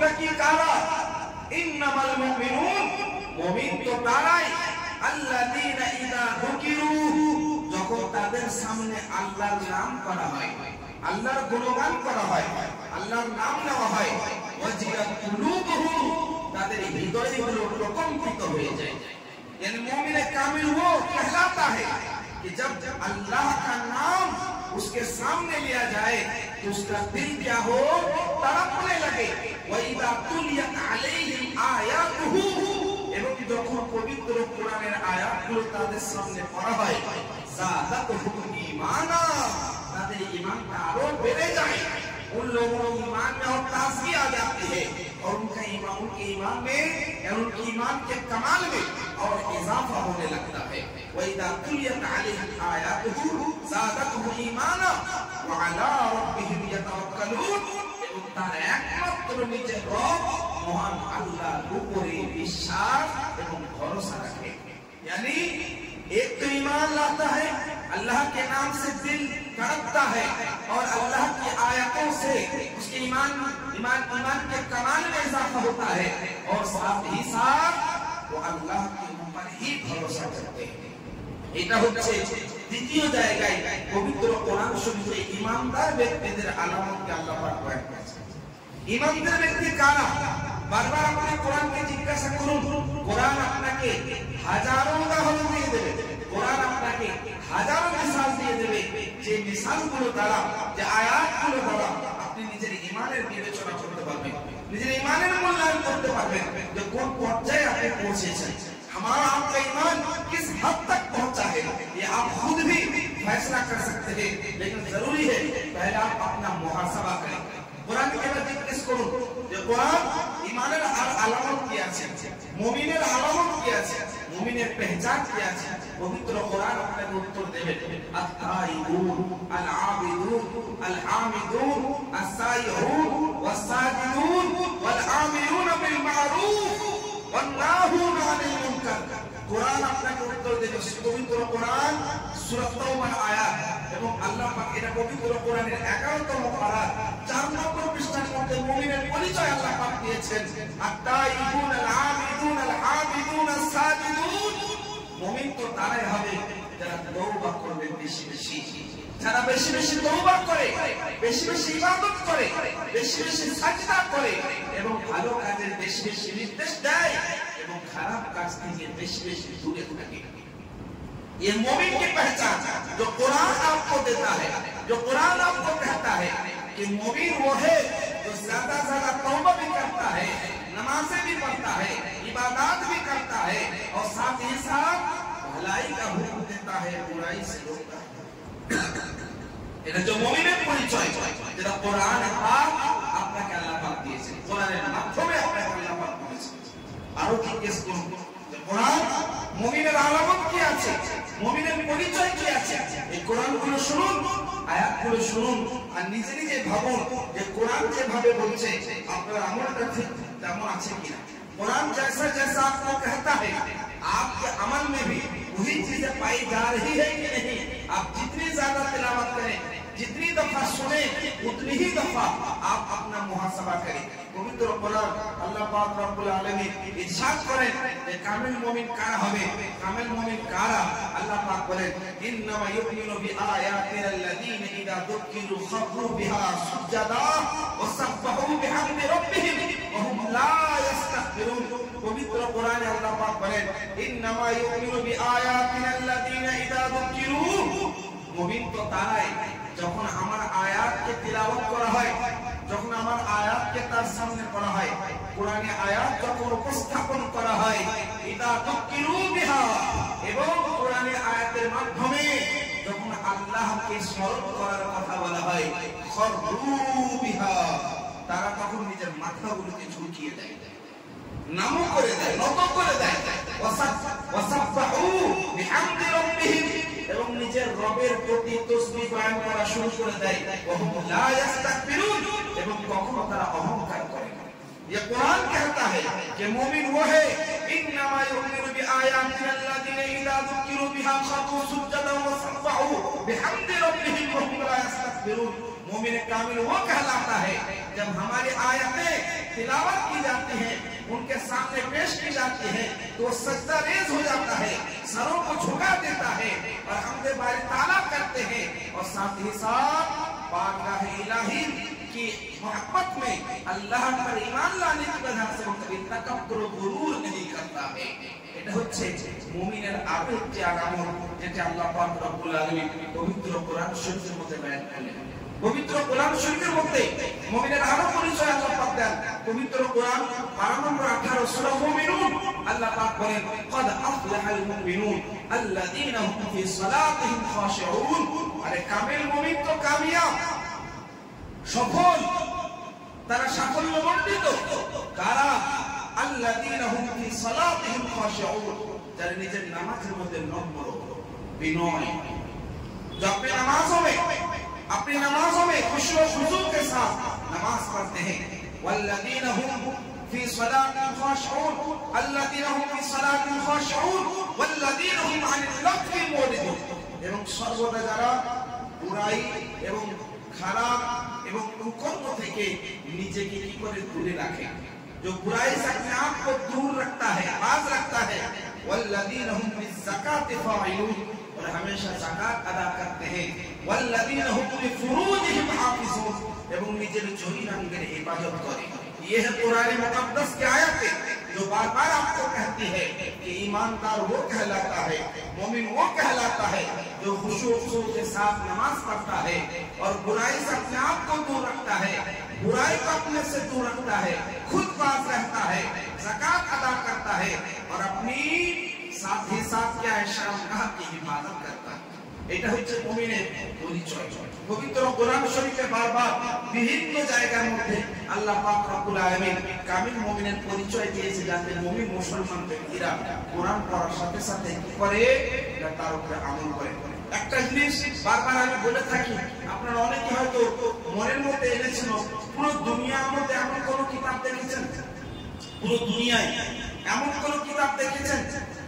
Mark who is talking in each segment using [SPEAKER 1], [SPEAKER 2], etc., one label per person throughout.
[SPEAKER 1] নাকি কারা? ইন্নামাল মুমিনুন, মুমিন তো তারাই আল্লাযীনা ইযা যুকিরু, যখন তাদের সামনে আল্লাহর নাম করা হয়, আল্লাহর গুণগান করা হয়, আল্লাহর নাম নেওয়া হয়, ওয়াজিলাত কুলুবুহুম, তাদের হৃদয়গুলো প্রকম্পিত হয়ে যায়। यानी मोमिन कामिल वो कहलाता है कि जब अल्लाह का नाम उसके सामने लिया जाए तो उसका दिल क्या हो, तड़पने लगे। वइदा तुलियत अलैहिम आयातुहु, এবং যখন পবিত্র কোরআনের আয়াতগুলো তাদের সামনে পড়া হয়, যাদাতুহুম ঈমানা, তাদের ঈমানটা আরো বেড়ে যায়। उन लोगों को ईमान में और ताजगी आ जाती है और उनके ईमान में और उनके ईमान के कमाल में और इजाफा होने लगता है। वइदा तुलियत अलैहिम आयातुहु ज़ादतहुम ईमाना व अला रब्बिहिम यतवक्कलून, এবং তার একমাত্র নিজের রব মহান আল্লাহর উপরে বিশ্বাস এবং ভরসা রাখে। यानी एक तो ईमान लाता है, अल्लाह के नाम से दिल तड़पता है और अल्लाह की आयतों से उसके ईमान के कमाल में इजाफा होता है, और साथ ही साथ वो अल्लाह के ऊपर ही भरोसा करते हैं। এটা হচ্ছে দ্বিতীয় জায়গায় পবিত্র কোরআন শরীফে ঈমানদার ব্যক্তিদের আলামতকে আল্লাহ পাক বয়ান করেছেন। ঈমানদার ব্যক্তি কারা? বারবার আপনি কোরআনকে জিজ্ঞাসা করুন, কোরআন আপনাকে হাজারো উদাহরণ দিয়ে দেবে, কোরআন আপনাকে হাজারো মিসাল দিয়ে দেবে, যে মিসালগুলো দ্বারা, যে আয়াতগুলো দ্বারা আপনি নিজের ঈমানের বিবেচনা করতে পারবেন, নিজের ঈমানের মূল্যায়ন করতে পারবেন যে কোন পর্যায়ে আপনি পৌঁছেছেন। हमारा आपका ईमान किस हद तक पहुंचा है ये आप खुद भी फैसला कर सकते हैं, लेकिन जरूरी है पहले आप अपना मुहासबा करें। कुरान के बाद जिक्र करूं যে কোরআন ঈমানের আলামত কি আছে, মুমিনের আলামত কি আছে, মুমিনের পহচান কি আছে, পবিত্র কোরআন আপনাকে উত্তর দেবে। আত-তাইবুন আল-আবিদুন আল-হামিদুন আস-সাইহুন ওয়াস-সাজিদুন ওয়াল-আমিলুন বিল মা'রুফ ওয়ান-নাহুন আনিল মুনকার। কোরআন আপনাকে উত্তর দেবে। পবিত্র কোরআন সূরা তাওবার আয়াত, এবং আল্লাহ পাক এটা পবিত্র কোরআনের 11তম পারা 4 নম্বর পৃষ্ঠার মধ্যে মুমিনের পরিচয় আল্লাহ পাক দিয়েছেন। আত-তাইবুন আল-আবিদুন আল-হামিদুন আস-সাজিদুন, মুমিন তো তারাই হবে যারা তওবা করবে বেশি বেশি, যারা বেশি বেশি তওবা করে, বেশি বেশি ইবাদত করে, বেশি বেশি সাজদা করে, এবং ভালো কাজের বেশি বেশি নির্দেশ দেয়, এবং খারাপ কাজ থেকে বেশি বেশি দূরে থাকে। ये मोमिन की पहचान जो कुरान आपको देता है, जो कुरान आपको कहता है कि मोमिन वो है जो ज्यादा ज्यादा तौबा भी करता है, नमाज़ें भी पढ़ता है, इबादत भी करता है, और साथ ही साथ भलाई का हुक्म देता है, बुराई से रोकता है। এটা যে মুমিনের পরিচয়, যেটা কোরআন পাক আপনাকে আল্লাহ পাক দিয়েছেন, কোরআনের মাধ্যমে আপনাকে আল্লাহ পাক দিয়েছেন। আরো জিজ্ঞেস করুন যে কোরআন মুমিনের আলামত কি আছে, মুমিনের পরিচয় কি আছে। এই কোরআনগুলো শুনুন, আয়াতগুলো শুনুন, আর নিজে নিজে ভাবুন যে কোরআন যেভাবে বলছে আপনার আমলটা ঠিক তেমন আছে কিনা। कुरान जैसा जैसा आपको कहता है आपके अमल में भी वही चीजें पाई जा रही है कि नहीं। आप जितनी ज्यादा तिलावत करें, जितनी दफा सुने, उतनी ही दफा आप अपना मुहासबा करें। पवित्र कुरान अल्लाह पाक रब्बुल आलमीन इरशाद करें যে কামিল মুমিন কারা হবে, কামিল মুমিন কারা। আল্লাহ পাক বলেন ইন্নামা ইউমিনু বিআয়াতিনা আল্লাযীনা ইযা যুকিরু খারু বিহা সুজদা ওয়া সাব্বাহু বিহামদি রাব্বিহিম ওয়া হুম লা ইস্তাগফিরুন। পবিত্র কোরআনে আল্লাহ পাক বলেন ইন্নামা ইউমিনু বিআয়াতিনা আল্লাযীনা ইযা যুকিরু, মুমিন তো তারাই যখন আমার আয়াতকে তিলাওয়াত করা হয়, যখন আমার আয়াতকে তার সামনে পড়া হয়, কোরআনে আয়াত যখন উপস্থাপন করা হয়, ইদা তুকিরু বিহা, এবং কোরআনে আয়াতের মাধ্যমে যখন আল্লাহকে স্মরণ করার কথা বলা হয়, খরু বিহা, তারা তখন নিজের মাথাগুলোকে ঝুঁকিয়ে দেয়, নামও করে দেয়, নত করে দেয়, ওয়াসাব্বাহু বিহামদি রাব্বিহিম, এবং নিজের রবের প্রতি তাসবিহ বয়ান করা শুরু করে দেয়, ওয়া হুম লা ইস্তাকবিরুন, এবং কখনো তারা অহংকার করে না। ये कुरान कहता है कि मोमिन वो है इन्नमा युमिनु बिआयातिना अल्लज़ीना इज़ा ज़ुकिरू बिहा खरु सुज्जदन व सब्बहू बिहम्दि रब्बिहिम व हुम ला यस्तकबिरून। मोमिन कामिल वो कहलाता है जब हमारी आयतें तिलावत की जाती है, उनके सामने पेश की जाती है, तो सजदा रेज हो जाता है, सरों को झुका देता है और हमदे बारी ताला करते हैं। और साथ ही साथ बारगाह इलाही की मोहब्बत में अल्लाह पर ईमान लाने की वजह से वो कभी तकब्बुर गुरूर नहीं करता है। এটা হচ্ছে মুমিনের আবেগ যে আলামত, যেটা আল্লাহ পাক রব্বুল আলামিন পবিত্র কোরআন শরীফের মধ্যে বয়ান করলেন। পবিত্র কোরআন শরীফের মধ্যে মুমিনের আরো পরিচয় আল্লাহ পাক দেন। পবিত্র কোরআন 12 নম্বর 18 সূরা মুমিনুন আল্লাহ পাক বলেন, قد أفلح المؤمنون الذين هم في صلاتهم خاشعون। আরে কামিল মুমিন তো কামিয়াব, সফল, তারা সাফল্যমণ্ডিত কারা? আল্লাযীনা হুম ফি সালাতিহিম খাশিউন, যারা নিজের নামাজের মধ্যে নম্র বিনয়। जब अपने नमाजों में खुशू और खुजू के साथ नमाज पढ़ते हैं, वल्लज़ीना हुम फी सलातिहिम खाशिऊन अल्लज़ीना हुम फी सलातिहिम खाशिऊन वल्लज़ीना हुम अनिल लग़वी मुरिदून। এবং সর্বদা যারা বুরাই এবং খারাপ এবং কুকর্ম থেকে নিজেকে কি করে দূরে রাখে, जो बुराई से अपने आप को दूर रखता है, बाज रखता है, वल्लज़ीना हुम लिज़्ज़काति फ़ाइलून, और हमेशा ज़कात अदा करते हैं, वल्लज़ीना हुम लिफ़ुरूजिहिम हाफ़िज़ून, এবং নিজের জহির অঙ্গের हिफाजत करे। ये है कुरान मुक़द्दस की आयतें जो बार-बार आपको कहती है कि ईमानदार वो कहलाता है, मोमिन वो कहलाता है जो खुशू के साथ नमाज पढ़ता है और बुराई से अपने आप को दूर रखता है, बुराई को अपने से दूर रखता है, खुद पास रहता है, ज़कात अदा करता है और अपनी साथ ही साथ क्या है शर्मगाह की हिफाजत करता है। এটা হচ্ছে মুমিনের পরিচয়। পবিত্র কোরআন শরীফে বারবার বিভিন্ন জায়গার মধ্যে আল্লাহ পাক রব্বুল আলামিন কামিল মুমিনের পরিচয় দিয়েছে, যাতে মুমিন মুসলমান ব্যক্তিরা কোরআন পড়ার সাথে সাথে কি করে, তার উপরে আমল করে। একটা জিনিস বারবার আমি বলে থাকি, আপনারা অনেকে হয়তো মনের মধ্যে এনেছেন, পুরো দুনিয়ার মধ্যে এমন কোন কিতাব দেখেছেন, পুরো দুনিয়ায় এমন কোন কিতাব দেখেছেন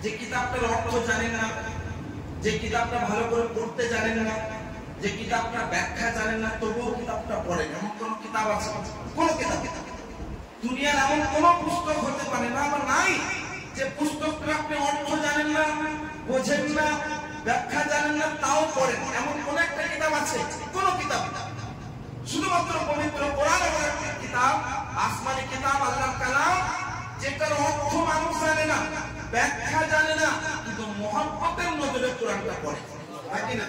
[SPEAKER 1] যে কিতাবটার অর্থ জানেন না, যে কিতাবটা ভালো করে পড়তে জানেন না, যে কিতাবটা ব্যাখ্যা জানেন না, তবুও কিতাবটা পড়েন, এমন কোন কিতাব আছে? কোন কিতাব দুনিয়ার এমন কোন পুস্তক হতে পারে না বা নাই যে পুস্তকটা আপনি অর্থ জানেন না, বোঝেন না, ব্যাখ্যা জানেন না, তাও পড়েন, এমন কোন একটা কিতাব আছে? কোন কিতাব না। শুধুমাত্র পবিত্র কোরআন এমন একটা কিতাব, আসমানি কিতাব, আল্লাহর কালাম, যেটার অর্থ মানুষ জানে না, ব্যাখ্যা জানে না, কিন্তু মুহাব্বতের নজরে কোরআনটা পড়ে, নাকি না?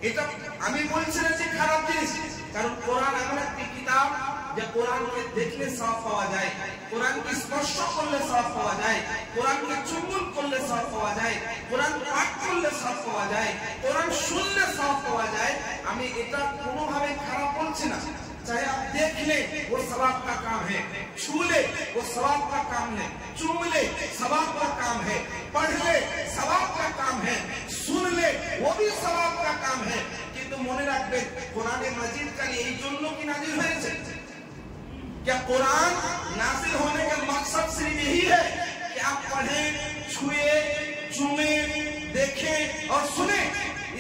[SPEAKER 1] এটা আমি বলছি না যে খারাপ জিনিস, কারণ কোরআন এমন একটি কিতাব যে কোরআনকে দেখলে সওয়াব পাওয়া যায়, কোরআনকে স্পর্শ করলে সওয়াব পাওয়া যায়, কোরআনকে চুম্বন করলে সওয়াব পাওয়া যায়, কোরআন পাঠ করলে সওয়াব পাওয়া যায়, কোরআন শুনলে সওয়াব পাওয়া যায়। আমি এটা কোনোভাবে খারাপ বলছি না, चाहे आप देख ले वो सवाब का काम है, छू ले वो सवाब का काम है, चूम ले सवाब का काम है, पढ़ ले सवाब का काम है, सुन ले वो भी सवाब का काम है। किंतु মনে রাখবেন কোরআনে মাজিদ কাল এই জন্য কি नाजिल হয়েছে? क्या कुरान नाजिल होने का मकसद सिर्फ यही है कि आप पढ़ें, छुए, चूमे, देखें और सुने?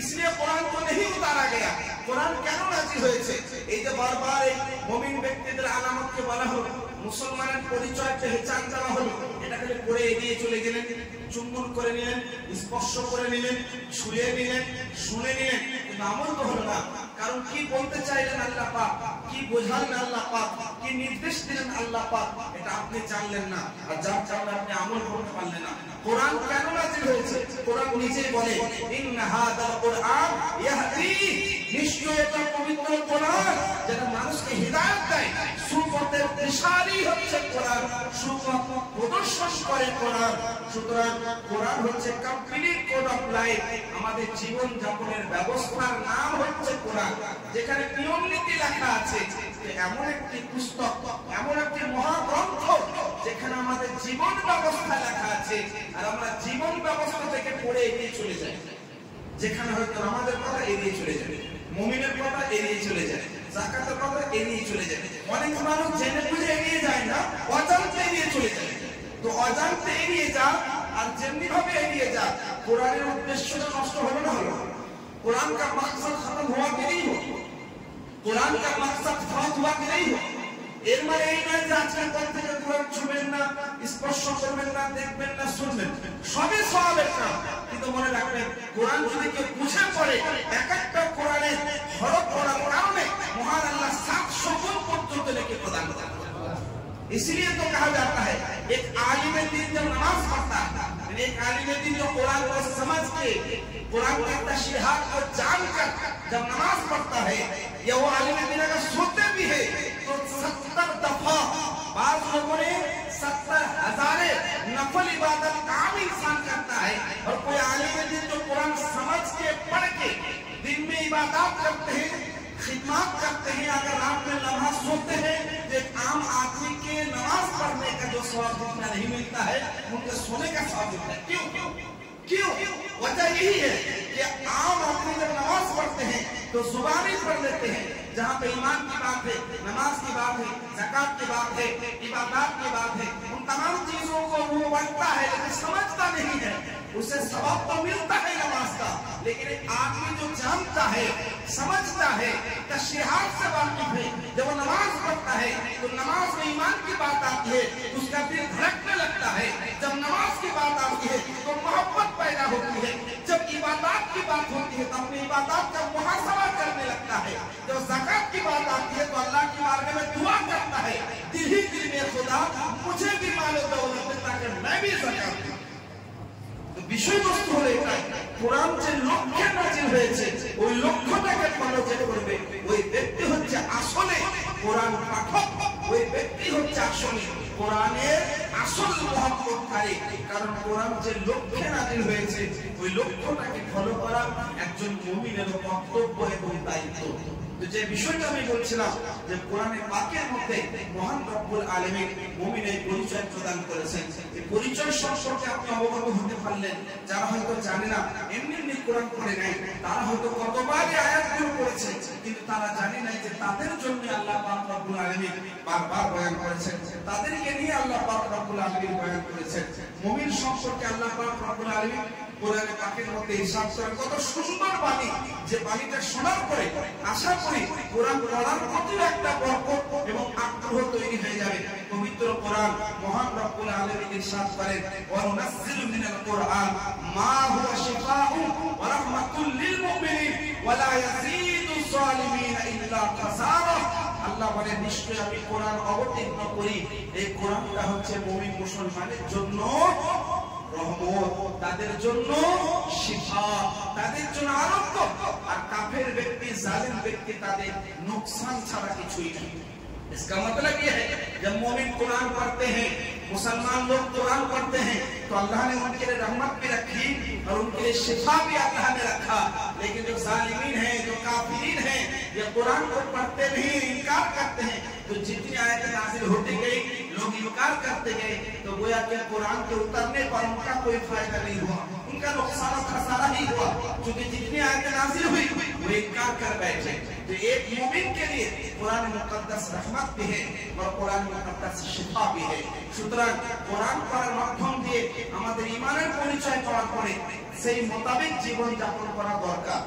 [SPEAKER 1] इसलिए कुरान को नहीं उतारा गया। कुरान কেন নাজিল হয়েছে? এই যে বারবার এই মুমিন ব্যক্তিদের আলামতকে বলা হলো, মুসলমানের পরিচয় পেহচান দেওয়া হলো, এটা খালি পড়ে এগিয়ে চলে গেলেন, চুম্বন করে নিলেন, স্পর্শ করে নিলেন, ছুঁয়ে নিলেন, শুনে নিলেন, কিন্তু আমল তো হলো না। কারণ কি বলতে চাইলেন আল্লাহ পাক, কি বোঝালেন আল্লাহ পাক, কি নির্দেশ দিলেন আল্লাহ পাক, এটা আপনি জানলেন না, আর যার কারণে আপনি আমল করতে পারলেন না। কোরআন কেন নাজিল হয়েছে? কোরআন নিজেই বলে, ইন্না হাযাল কুরআন ইয়াহদি, নিশ্চয় এটা পবিত্র কোরআন যেটা মানুষকে হিদায়াত দেয়, সুপথের দিশারি হচ্ছে কোরআন, সুপথ প্রদর্শন করে কোরআন। সুতরাং কোরআন হচ্ছে কমপ্লিট কোড অফ লাইফ, আমাদের জীবন যাপনের ব্যবস্থার নাম হচ্ছে কোরআন, যেখানে নিয়ম নীতি লেখা আছে। এমন একটি পুস্তক, এমন একটি মহাগ্রন্থ যেখানে আমাদের জীবন ব্যবস্থা লেখা আছে, আর আমরা জীবন ব্যবস্থা থেকে পড়ে এগিয়ে চলে যাই। যেখানে হয়তো আমাদের কথা এড়িয়ে চলে যাবে, মুমিনের কথা এড়িয়ে চলে যায়, যাকাতের কথা এড়িয়ে চলে যায়। অনেক মানুষ জেনে বুঝে এড়িয়ে যায় না, অজান্তে এড়িয়ে চলে যায়। তো অজান্তে এড়িয়ে যা আর যেমনি ভাবে এড়িয়ে যা, কোরআনের উদ্দেশ্যটা নষ্ট হলো না হলো? कुरान का मकसद खत्म हुआ कि नहीं हुआ? कुरान का मकसद फौत हुआ कि नहीं हुआ? এর মানে এই নয় যে আজকের পর থেকে কোরআন ছুবেন না, স্পর্শ করবেন না, দেখবেন না, শুনবেন, সবই সওয়াবের কাজ। কিন্তু মনে রাখবেন, কোরআন যদি কেউ বুঝে পড়ে, এক একটা কোরআনের হরফ পড়ার কারণে মহান আল্লাহ 700 গুণ পর্যন্ত নেকি প্রদান করেন। इसलिए तो कहा जाता है एक आलिम दीन जब नमाज पढ़ता है, एक आलिम दीन जो कुरान को समझ के कुरान के तशरीहात को जानकर जब नमाज पढ़ता है, या वो आलिम दीन अगर सोते भी है तो 70 दफा, बाद लोगों ने 70,000 नफल इबादत काम इंसान करता है। और कोई आलिम दीन जो कुरान समझ के पढ़ के दिन में इबादत करते हैं, खिदमत करते हैं, अगर रात में लम्हा सोते हैं, तो एक आम आदमी के नमाज पढ़ने का जो सवाब जितना नहीं मिलता है, उनके सोने का सवाब मिलता है। क्यों क्यों क्यों? वजह यही है कि आम आदमी जब नमाज पढ़ते हैं तो जुबानी पढ़ लेते हैं, जहाँ पे ईमान की बात है, नमाज की बात है, ज़कात की बात है, इबादत की बात है, उन तमाम चीजों को वो पढ़ता है लेकिन समझता नहीं है। उसे सवाब तो मिलता है नमाज का, लेकिन आदमी जो जानता है, समझता है, तशरीहात से वाकिफ है, जब वो नमाज पढ़ता है तो नमाज में ईमान की बात आती है, उसका दिल धड़कने लगता है। जब नमाज की बात आती है तो मोहब्बत पैदा होती है। जब इबादत की बात होती है तो अपनी इबादत का मुहासबा करने लगता है। जब ज़कात की बात आती है तो अल्लाह की बारगाह में दुआ करता है, दिल ही दिल में खुदा मुझे भी मालो दौलत दे ताकि मैं भी ज़कात दूं। বিষয়বস্তু হলো এটাই, কোরআন যে লক্ষ্যে নাজিল হয়েছে ওই লক্ষ্যটাকে ফলো যে করবে ওই ব্যক্তি হচ্ছে আসলে কোরআন পাঠক, ওই ব্যক্তি হচ্ছে আসলে কোরআনের আসল মহব্বতকারী। কারণ কোরআন যে লক্ষ্যে নাজিল হয়েছে ওই লক্ষ্যটাকে ফলো করা একজন মুমিনের কর্তব্য এবং দায়িত্ব। তো যে বিষয়টা আমি বলছিলাম যে কোরআনে পাকের মধ্যে মহান রব্বুল আলামিন মুমিনের পরিচয় প্রদান করেছেন, এই পরিচয় সম্পর্কে আপনি অবগত হতে পারলেন। যারা হয়তো জানে না, এমনি এমনি কোরআন পড়ে নাই, তারা হয়তো কতবার এই আয়াতগুলো পড়েছে, কিন্তু তারা জানে না যে তাদের জন্য আল্লাহ পাক রব্বুল আলামিন বারবার বয়ান করেছেন, তাদেরকে নিয়ে আল্লাহ পাক রব্বুল আলামিন বয়ান করেছেন। মুমিন সম্পর্কে আল্লাহ পাক রব্বুল আলামিন কোরআনে পাকের মধ্যে ইরশাদ করেন, কত সুন্দর বাণী, যে বাণীটা শোনার পরে আশা করি কোরআন পড়ার প্রতি একটা বরকত এবং আগ্রহ তৈরি হয়ে যাবে। পবিত্র কোরআন মহান রব্বুল আলামিন ইরশাদ করেন, ওয়া নুনাজ্জিলু মিনাল কোরআন মা হুয়া শিফাউন ওয়া রাহমাতুল লিল মুমিনিন ওয়া লা ইয়াজিদু যালিমিনা ইল্লা খাসারা। আল্লাহ বলেন, নিশ্চয় আমি কোরআন অবতীর্ণ করি, এই কোরআনটা হচ্ছে মুমিন মুসলমানের জন্য রহমত, তাদের জন্য শিফা, তাদের জন্য আরোগ্য, আর কাফের ব্যক্তি, জালিম ব্যক্তি তাদের नुकसान ছাড়া কিছুই নেই। इसका मतलब ये है जब मोमिन कुरान पढ़ते हैं, मुसलमान लोग कुरान पढ़ते हैं, तो अल्लाह ने उनके लिए रहमत भी रखी और उनके लिए शिफा भी अल्लाह ने रखा। लेकिन जो जालिमीन हैं, जो काफिरीन हैं, ये कुरान को पढ़ते नहीं, इनकार करते हैं, तो जितनी आयतें नाज़िल होती गई लोग इनकार करते गए, तो गोया कि कुरान के उतरने पर उनका कोई फायदा नहीं हुआ, उनका नुकसान और खसारा ही हुआ, क्योंकि जितनी आयतें नाज़िल हुई वो इनकार कर बैठे। तो एक मोमिन के लिए कुरान मुकद्दस रहमत भी है और कुरान मुकद्दस शिफा भी है। সুতরাং কোরআন পড়ার মাধ্যম দিয়ে আমাদের ঈমানের পরিচয় পাওয়ার পরে সেই মোতাবেক জীবন যাপন করা দরকার।